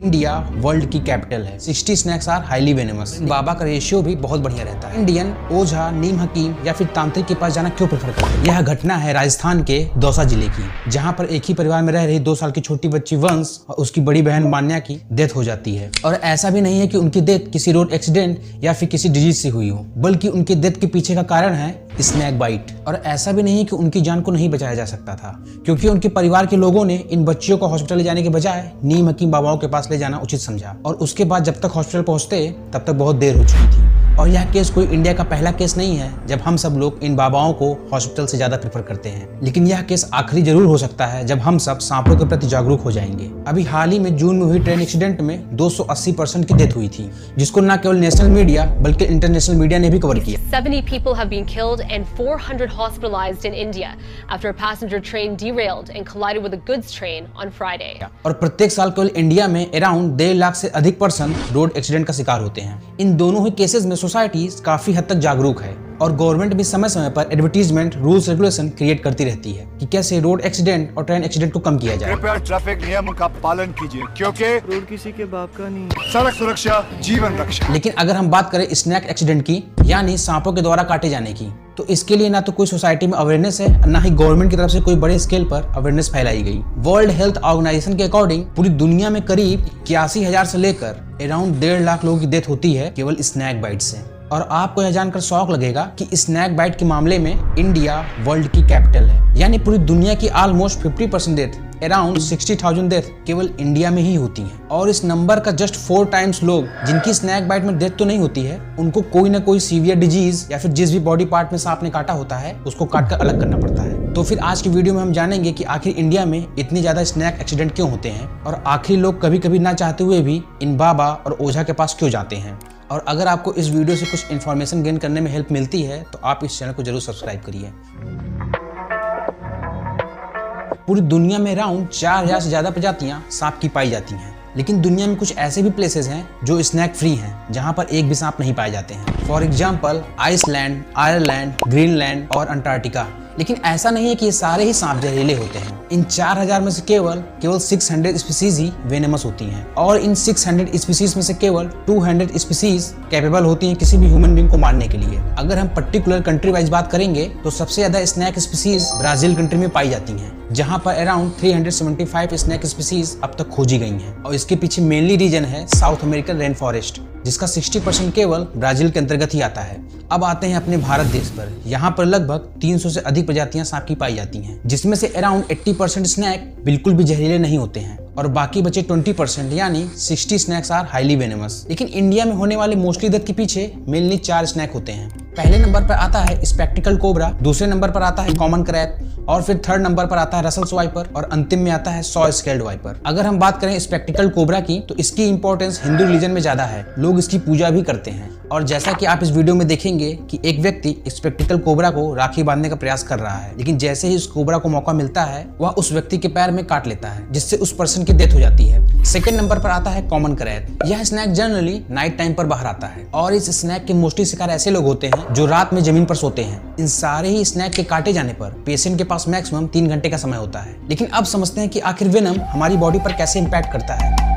India world की capital है। 60 snacks are highly venomous. बाबा का रेशियो भी बहुत बढ़िया रहता है। इंडियन ओझा, नीम हकीम या फिर तांत्रिक के पास जाना क्यों प्रेफर करते हैं? यह घटना है राजस्थान के दौसा जिले की, जहां पर एक ही परिवार में रह रही 2 साल की छोटी बच्ची वंश और उसकी बड़ी बहन मान्या की डेथ हो जाती है। और ऐसा भी नहीं है कि उनकी डेथ किसी रोड एक्सीडेंट या फिर किसी डिजीज से हुई हो, बल्कि उनकी डेथ के पीछे का कारण है स्नैक बाइट। और ऐसा भी नहीं है कि उनकी जान को नहीं बचाया जा सकता था, क्योंकि उनके परिवार के लोगों ने इन बच्चियों को हॉस्पिटल ले जाने के बजाय नीम हकीम बाबाओं के पास ले जाना उचित समझा। और उसके बाद जब तक हॉस्पिटल पहुंचते तब तक बहुत देर हो चुकी थी। और यह केस कोई इंडिया का पहला केस नहीं है जब हम सब लोग इन बाबाओं को हॉस्पिटल से ज्यादा प्रेफर करते हैं, लेकिन यह केस आखिरी जरूर हो सकता है जब हम सब सांपों के प्रति जागरूक हो जाएंगे। अभी हाल ही में जून में हुई ट्रेन एक्सीडेंट में 280% की डेथ हुई थी, जिसको न केवल नेशनल मीडिया बल्कि इंटरनेशनल मीडिया ने भी कवर किया। 70 people have been killed and 400 hospitalized in India after a passenger train derailed and collided with a goods train on Friday. और प्रत्येक साल केवल इंडिया में अराउंड 1.5 लाख से अधिक पर्सन रोड एक्सीडेंट का शिकार होते हैं। इन दोनों ही केसेस में सोसाइटी काफी हद तक जागरूक है और गवर्नमेंट भी समय समय पर एडवर्टीजमेंट, रूल्स, रेगुलेशन क्रिएट करती रहती है कि कैसे रोड एक्सीडेंट और ट्रेन एक्सीडेंट को कम किया जाए। कृपया ट्रैफिक नियम का पालन कीजिए, क्योंकि रोड किसी के बाप का नहीं। सड़क सुरक्षा जीवन रक्षा। लेकिन अगर हम बात करें स्नैक एक्सीडेंट की, यानी सांपों के द्वारा काटे जाने की, तो इसके लिए ना तो कोई सोसाइटी में अवेयरनेस है, ना ही गवर्नमेंट की तरफ से कोई बड़े स्केल पर अवेयरनेस फैलाई गई। वर्ल्ड हेल्थ ऑर्गेनाइजेशन के अकॉर्डिंग पूरी दुनिया में करीब 81,000 से लेकर अराउंड 1.5 लाख लोगों की डेथ होती है केवल स्नैक बाइट से। और आपको यह जानकर शौक लगेगा कि स्नैक बाइट के मामले में इंडिया वर्ल्ड की कैपिटल है, यानी पूरी दुनिया की ऑलमोस्ट 50% डेथ, अराउंड 60,000 डेथ केवल इंडिया में ही होती हैं। और इस नंबर का जस्ट 4 टाइम्स लोग जिनकी स्नैक बाइट में डेथ तो नहीं होती है, उनको कोई ना कोई सीवियर डिजीज या फिर जिस भी बॉडी पार्ट में सांप ने काटा होता है उसको काट कर अलग करना पड़ता है। तो फिर आज की वीडियो में हम जानेंगे कि आखिर इंडिया में इतने ज्यादा स्नैक एक्सीडेंट क्यों होते हैं और आखिर लोग कभी कभी ना चाहते हुए भी इन बाबा और ओझा के पास क्यों जाते हैं। और अगर आपको इस वीडियो से कुछ इन्फॉर्मेशन गेन करने में हेल्प मिलती है तो आप इस चैनल को जरूर सब्सक्राइब करिए। पूरी दुनिया में अराउंड 4,000 से ज्यादा प्रजातियां सांप की पाई जाती हैं, लेकिन दुनिया में कुछ ऐसे भी प्लेसेस हैं जो स्नैक फ्री हैं, जहां पर एक भी सांप नहीं पाए जाते हैं। For example Iceland, Ireland, Greenland और अंटार्कटिका। लेकिन ऐसा नहीं है कि ये सारे ही सांप जहरीले होते हैं। इन 4,000 में से केवल 600 स्पीसीज ही वेनेमस होती हैं, और इन 600 स्पीसीज में से केवल 200 स्पीसीज कैपेबल होती हैं किसी भी ह्यूमन बीइंग को मारने के लिए। अगर हम पर्टिकुलर कंट्री वाइज बात करेंगे तो सबसे ज्यादा स्नैक स्पीसीज ब्राजील कंट्री में पाई जाती हैं, जहां पर अराउंड 375 स्नैक स्पीसीज अब तक खोजी गई हैं। और इसके पीछे मेनली रीजन है साउथ अमेरिकन रेन फॉरेस्ट, जिसका 60% केवल ब्राजील के अंतर्गत ही आता है। अब आते हैं अपने भारत देश पर। यहाँ पर लगभग 300 से अधिक प्रजातियां सांप की पाई जाती हैं, जिसमें से अराउंड 80% स्नैक बिल्कुल भी जहरीले नहीं होते हैं और बाकी बचे 20% यानी 60 स्नैक्स आर हाईली वेनेमस। लेकिन इंडिया में होने वाले मोस्टली डेथ के पीछे मेनली 4 स्नैक होते हैं। पहले नंबर पर आता है स्पेक्टिकल कोबरा, दूसरे नंबर पर आता है कॉमन क्रैब, और फिर थर्ड नंबर पर आता है रसल्स वाइपर, और अंतिम में आता है सॉ स्केल्ड वाइपर। अगर हम बात करें स्पेक्टिकल कोबरा की, तो इसकी इंपॉर्टेंस हिंदू रिलीजन में ज्यादा है, लोग इसकी पूजा भी करते हैं। और जैसा कि आप इस वीडियो में देखेंगे कि एक व्यक्ति स्पेक्टिकल कोबरा को राखी बांधने का प्रयास कर रहा है, लेकिन जैसे ही उस कोबरा को मौका मिलता है वह उस व्यक्ति के पैर में काट लेता है, जिससे उस पर्सन की डेथ हो जाती है। सेकंड नंबर पर आता है कॉमन क्रैब। यह स्नैक जनरली नाइट टाइम पर बाहर आता है, और इस स्नैक के मोस्टली शिकार ऐसे लोग होते हैं जो रात में जमीन पर सोते हैं। इन सारे ही स्नैक के काटे जाने पर पेशेंट के पास मैक्सिमम 3 घंटे का समय होता है। लेकिन अब समझते हैं कि आखिर वेनम हमारी बॉडी पर कैसे इंपैक्ट करता है।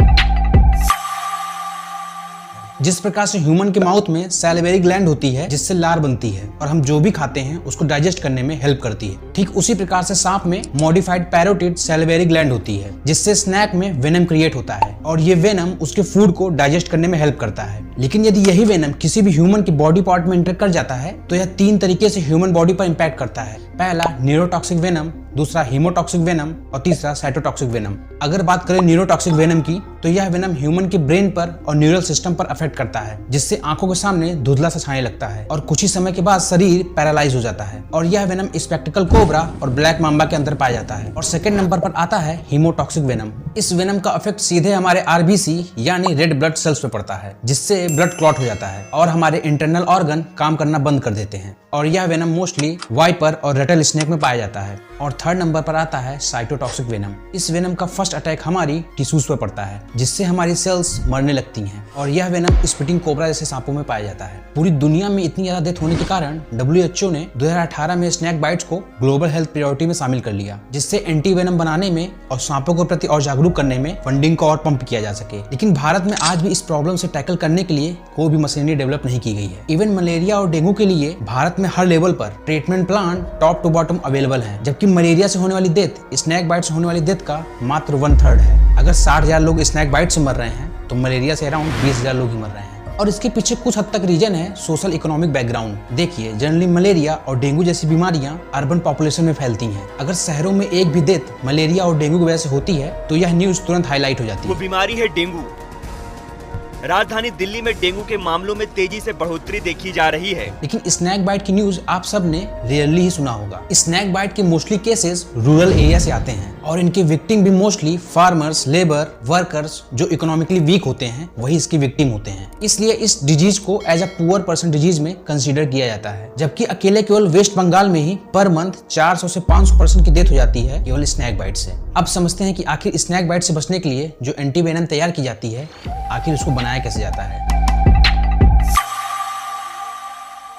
जिस प्रकार से ह्यूमन के माउथ में सैलिवरी ग्लैंड होती है जिससे लार बनती है और हम जो भी खाते हैं उसको डाइजेस्ट करने में हेल्प करती है, ठीक उसी प्रकार से सांप में मॉडिफाइड पैरोटिड सैलिवरी ग्लैंड होती है, जिससे स्नैक में वेनम क्रिएट होता है और ये वेनम उसके फूड को डाइजेस्ट करने में हेल्प करता है। लेकिन यदि यही वेनम किसी भी ह्यूमन की बॉडी पार्ट में एंटर कर जाता है तो यह 3 तरीके से ह्यूमन बॉडी पर इंपैक्ट करता है। पहला न्यूरोटॉक्सिक वेनम, दूसरा हीमोटॉक्सिक वेनम और तीसरा साइटोटॉक्सिक वेनम। अगर बात करें न्यूरोटॉक्सिक वेनम की, तो यह वेनम ह्यूमन के ब्रेन पर और न्यूरल सिस्टम पर अफेक्ट करता है, जिससे आंखों के सामने धुंधला सा छाने लगता है और कुछ ही समय के बाद शरीर पैरालाइज हो जाता है। और यह वेनम स्पेक्टिकल कोबरा और ब्लैक माम्बा के अंदर पाया जाता है। और सेकंड नंबर पर आता है हीमोटॉक्सिक वेनम। इस वेनम का इफेक्ट सीधे हमारे आरबीसी यानी रेड ब्लड सेल्स पे पड़ता है, जिससे ब्लड क्लॉट हो जाता है और हमारे इंटरनल ऑर्गन काम करना बंद कर देते हैं। और यह वेनम मोस्टली वाइपर और टर्टल स्नेक में पाया जाता है। और थर्ड नंबर पर आता है साइटोटॉक्सिक वेनम। इस वेनम का फर्स्ट अटैक हमारी टिश्यूज पर पड़ता है, जिससे हमारी सेल्स मरने लगती हैं। और यह वेनम स्पिटिंग कोबरा जैसे सांपों में पाया जाता है। पूरी दुनिया में इतनी ज्यादा डेथ होने के कारण WHO ने 2018 में स्नेक बाइट्स को ग्लोबल हेल्थ प्रायोरिटी में शामिल कर लिया, जिससे एंटी वेनम बनाने में और सांपों के प्रति और जागरूक करने में फंडिंग को और पंप किया जा सके। लेकिन भारत में आज भी इस प्रॉब्लम से टैकल करने के लिए कोई भी मशीनरी डेवलप नहीं की गई है। इवन मलेरिया और डेंगू के लिए भारत में हर लेवल पर treatment plan top to bottom available है, जबकि मलेरिया से होने वाली डेथ स्नेक बाइट से होने वाली डेथ का मात्र 1/3 है। अगर 60,000 लोग स्नेक बाइट से मर रहे हैं तो मलेरिया से अराउंड 20,000 लोग ही मर रहे हैं। और इसके पीछे कुछ हद तक रीजन है सोशल इकोनॉमिक बैकग्राउंड। देखिए, जनरली मलेरिया और डेंगू जैसी बीमारियां अर्बन पॉपुलेशन में फैलती हैं। अगर शहरों में एक भी डेथ मलेरिया और डेंगू की वजह से होती है तो यह न्यूज तुरंत हाईलाइट हो जाती है। वो बीमारी है डेंगू। राजधानी दिल्ली में डेंगू के मामलों में तेजी से बढ़ोतरी देखी जा रही है। लेकिन स्नेक बाइट की न्यूज आप सब ने रेयरली ही सुना होगा। स्नेक बाइट के मोस्टली केसेस रूरल एरिया से आते हैं और इनके विक्टिम भी मोस्टली फार्मर्स, लेबर, वर्कर्स जो इकोनॉमिकली वीक होते हैं वही इसकी विक्टिम होते हैं। इसलिए इस डिजीज को as a poor person disease में कंसीडर किया जाता है, जबकि अकेले केवल वेस्ट बंगाल में ही पर मंथ 400 से 500 पर्सन की डेथ हो जाती है केवल स्नेक बाइट से। अब समझते हैं कि आखिर स्नेक बाइट से बचने के लिए जो एंटीवेनम तैयार की जाती है, आखिर उसको बनाया कैसे जाता है।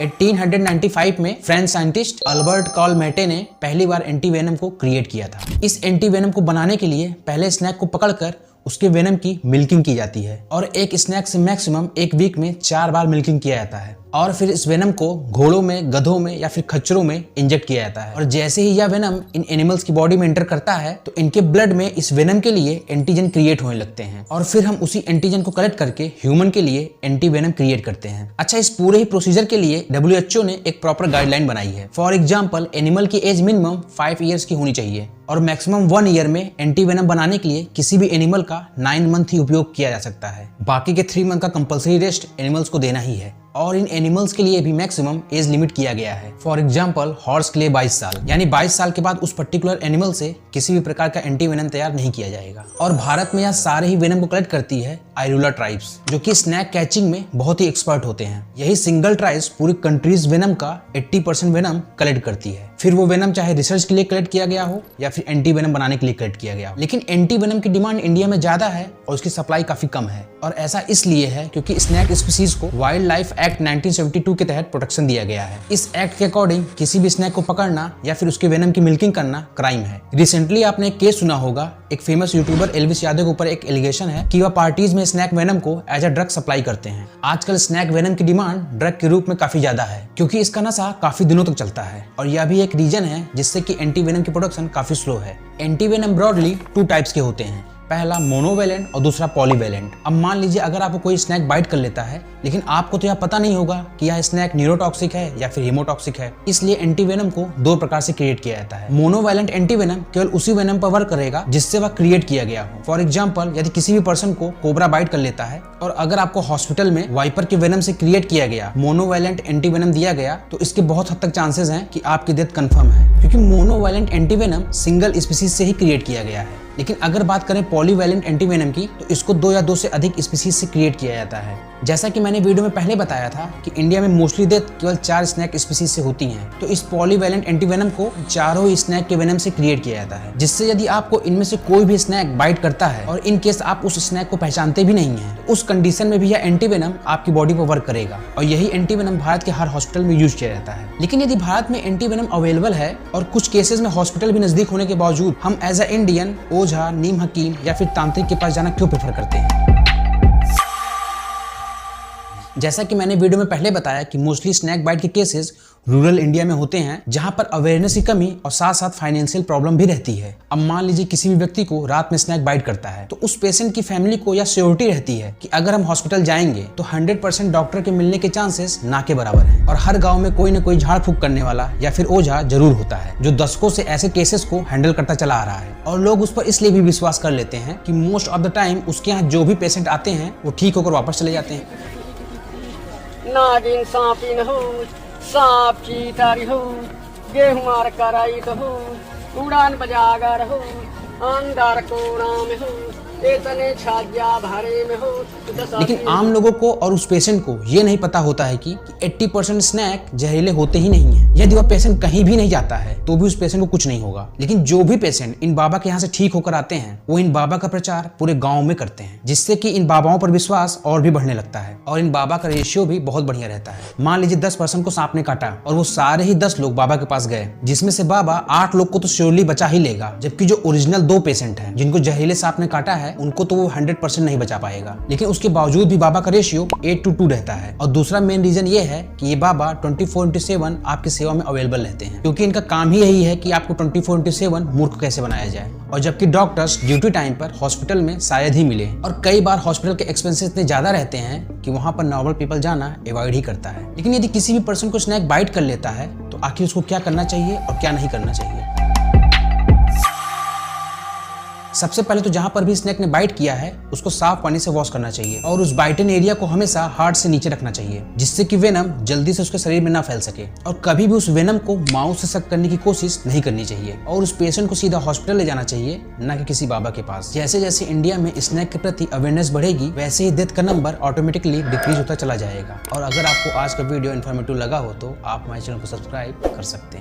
1895 में फ्रेंच साइंटिस्ट अल्बर्ट कॉलमेटे ने पहली बार एंटीवेनम को क्रिएट किया था। इस एंटीवेनम को बनाने के लिए पहले स्नेक को पकड़कर उसके वेनम की मिल्किंग की जाती है और एक स्नेक से मैक्सिमम एक वीक में 4 बार मिल्किंग किया जाता है और फिर इस वेनम को घोड़ों में, गधों में या फिर खच्चरों में इंजेक्ट किया जाता है। और जैसे ही यह वेनम इन एनिमल्स की बॉडी में एंटर करता है तो इनके ब्लड में इस वेनम के लिए एंटीजन क्रिएट होने लगते हैं और फिर हम उसी एंटीजन को कलेक्ट करके ह्यूमन के लिए एंटी वेनम क्रिएट करते हैं। अच्छा, इस पूरे ही प्रोसीजर के लिए WHO ने एक प्रॉपर गाइडलाइन बनाई है। फॉर एग्जाम्पल, एनिमल की एज मिनिमम 5 ईयर्स की होनी चाहिए और मैक्सिमम 1 ईयर में एंटी वेनम बनाने के लिए किसी भी एनिमल का 9 मंथ ही उपयोग किया जा सकता है। बाकी के 3 मंथ का कंपल्सरी रेस्ट एनिमल्स को देना ही है और इन एनिमल्स के लिए भी मैक्सिमम एज लिमिट किया गया है। फॉर एग्जाम्पल, हॉर्स के लिए 22 साल, यानी 22 साल के बाद उस पर्टिकुलर एनिमल से किसी भी प्रकार का एंटी वेनम तैयार नहीं किया जाएगा। और भारत में यह सारे ही वेनम को कलेक्ट करती है आइरूला ट्राइब्स, जो कि स्नैक कैचिंग में बहुत ही एक्सपर्ट होते हैं। यही सिंगल ट्राइब्स पूरी कंट्रीज वेनम का 80% वेनम कलेक्ट करती है। फिर वो वेनम चाहे रिसर्च के लिए कलेक्ट किया गया हो या फिर एंटी वेनम बनाने के लिए कलेक्ट किया गया हो। लेकिन एंटी वेनम की डिमांड इंडिया में ज्यादा है और उसकी सप्लाई काफी कम है और ऐसा इसलिए है क्योंकि स्नैक स्पीसीज को वाइल्ड लाइफ एक्ट 1972 के तहत प्रोटेक्शन दिया गया है। इस एक्ट के अकॉर्डिंग किसी भी स्नैक को पकड़ना या फिर उसके वेनम की मिल्किंग करना क्राइम है। रिसेंटली आपने एक केस सुना होगा, एक फेमस यूट्यूबर एल्विस यादव के ऊपर एक एलिगेशन है कि वह पार्टीज में स्नैक वेनम को एज अ ड्रग सप्लाई करते हैं। आजकल स्नैक वेनम की डिमांड ड्रग के रूप में काफी ज्यादा है क्योंकि इसका नशा काफी दिनों तक चलता है और यह भी एक रीजन है जिससे कि एंटी वेनम की प्रोडक्शन काफी स्लो है। एंटी वेनम ब्रॉडली 2 टाइप्स के होते हैं, पहला मोनोवेलेंट और दूसरा पॉलीवेलेंट। अब मान लीजिए अगर आपको कोई स्नैक बाइट कर लेता है लेकिन आपको तो यह पता नहीं होगा कि यह स्नैक न्यूरोटॉक्सिक है या फिर हीमोटॉक्सिक है, इसलिए एंटीवेनम को 2 प्रकार से क्रिएट किया जाता है। मोनोवेलेंट एंटीवेनम केवल उसी वेनम पर वर्क करेगा जिससे वह क्रिएट किया गया हो। फॉर एग्जाम्पल, यदि किसी भी पर्सन को कोबरा बाइट कर लेता है और अगर आपको हॉस्पिटल में वाइपर के वेनम से क्रिएट किया गया मोनोवेलेंट एंटीवेनम दिया गया तो इसके बहुत हद तक चांसेस हैं कि आपकी डेथ कंफर्म है क्योंकि मोनोवेलेंट एंटीवेनम सिंगल स्पीसीज से ही क्रिएट किया गया है। लेकिन अगर बात करें पॉलीवेलेंट एंटीवेनम की तो इसको 2 या 2 से अधिक स्पीसीज से क्रिएट किया जाता है। जैसा कि मैंने वीडियो में पहले बताया था कि इंडिया में मोस्टली डेथ केवल 4 स्नैक स्पीसीज से होती हैं, तो इस पॉलीवेलेंट एंटीवेनम को चारों ही स्नैक के वेनम से क्रिएट किया जाता है, जिससे यदि आपको इनमें से कोई भी स्नैक बाइट करता है और इन केस आप उस स्नैक को पहचानते भी नहीं है तो उस कंडीशन में भी यह एंटीवेनम आपकी बॉडी पर वर्क करेगा और यही एंटीवेनम भारत के हर हॉस्पिटल में यूज किया जाता है। लेकिन यदि भारत में एंटीवेनम अवेलेबल है और कुछ केसेस में हॉस्पिटल भी नजदीक होने के बावजूद हम एज अ इंडियन ओझा, नीम हकीम या फिर तांत्रिक के पास जाना क्यों प्रेफर करते हैं? जैसा कि मैंने वीडियो में पहले बताया कि मोस्टली स्नैक बाइट के केसेस रूरल इंडिया में होते हैं जहां पर अवेयरनेस की कमी और साथ साथ फाइनेंशियल प्रॉब्लम भी रहती है। अब मान लीजिए किसी भी व्यक्ति को रात में स्नैक बाइट करता है तो उस पेशेंट की फैमिली को यह श्योरिटी रहती है कि अगर हम हॉस्पिटल जाएंगे तो 100% डॉक्टर के मिलने के चांसेस ना के बराबर हैं और हर गाँव में कोई न कोई झाड़ फूक करने वाला या फिर ओझा जरूर होता है जो दशकों से ऐसे केसेस को हैंडल करता चला आ रहा है और लोग उस पर इसलिए भी विश्वास कर लेते हैं कि मोस्ट ऑफ द टाइम उसके यहाँ जो भी पेशेंट आते हैं वो ठीक होकर वापस चले जाते हैं। नागिन सांपिन हो, सांप चीतारी हो, गेहूं मार कराई तो हो, उड़ान बजागर हो, अंदर कोना में हो, तने छाज्या भारे में हो। लेकिन आम लोगों को और उस पेशेंट को ये नहीं पता होता है कि 80% स्नैक जहरीले होते ही नहीं है। यदि वह पेशेंट कहीं भी नहीं जाता है तो भी उस पेशेंट को कुछ नहीं होगा। लेकिन जो भी पेशेंट इन बाबा के यहाँ से ठीक होकर आते हैं वो इन बाबा का प्रचार पूरे गाँव में करते हैं, जिससे कि इन बाबाओं पर विश्वास और भी बढ़ने लगता है और इन बाबा का रेशियो भी बहुत बढ़िया रहता है। मान लीजिए 10% को सांप ने काटा और वो सारे ही 10 लोग बाबा के पास गए, जिसमें से बाबा 8 लोग को तो श्योरली बचा ही लेगा, जबकि जो ओरिजिनल 2 पेशेंट हैं जिनको जहरीले सांप ने काटा है उनको तो वो 100% नहीं बचा पाएगा। लेकिन उसके बावजूद भी बाबा का रेशियो 8:2 रहता है। और दूसरा मेन रीजन ये है कि ये बाबा 24/7 आपकी सेवा में अवेलेबल रहते हैं, क्योंकि इनका काम ही यही है कि आपको 24/7 मूर्ख कैसे बनाया जाए। और जबकि डॉक्टर्स ड्यूटी टाइम पर हॉस्पिटल में शायद ही मिले, और कई बार हॉस्पिटल के एक्सपेंसेस इतने ज्यादा रहते हैं कि वहां पर नॉर्मल पीपल जाना अवॉइड ही करता है। लेकिन यदि किसी भी पर्सन को स्नैक बाइट कर लेता है तो आखिर उसको क्या करना चाहिए और क्या नहीं करना चाहिए। सबसे पहले तो जहां पर भी स्नैक ने बाइट किया है उसको साफ पानी से वॉश करना चाहिए और उस बाइटन एरिया को हमेशा हार्ट से नीचे रखना चाहिए, जिससे कि वेनम जल्दी से उसके शरीर में ना फैल सके। और कभी भी उस वेनम को माउथ से सक करने की कोशिश नहीं करनी चाहिए और उस पेशेंट को सीधा हॉस्पिटल ले जाना चाहिए, ना कि किसी बाबा के पास। जैसे जैसे इंडिया में स्नैक के प्रति अवेयरनेस बढ़ेगी वैसे ही डेथ का नंबर ऑटोमेटिकली डिक्रीज होता चला जाएगा। और अगर आपको आज का वीडियो इन्फॉर्मेटिव लगा हो तो आप हमारे चैनल को सब्सक्राइब कर सकते हैं।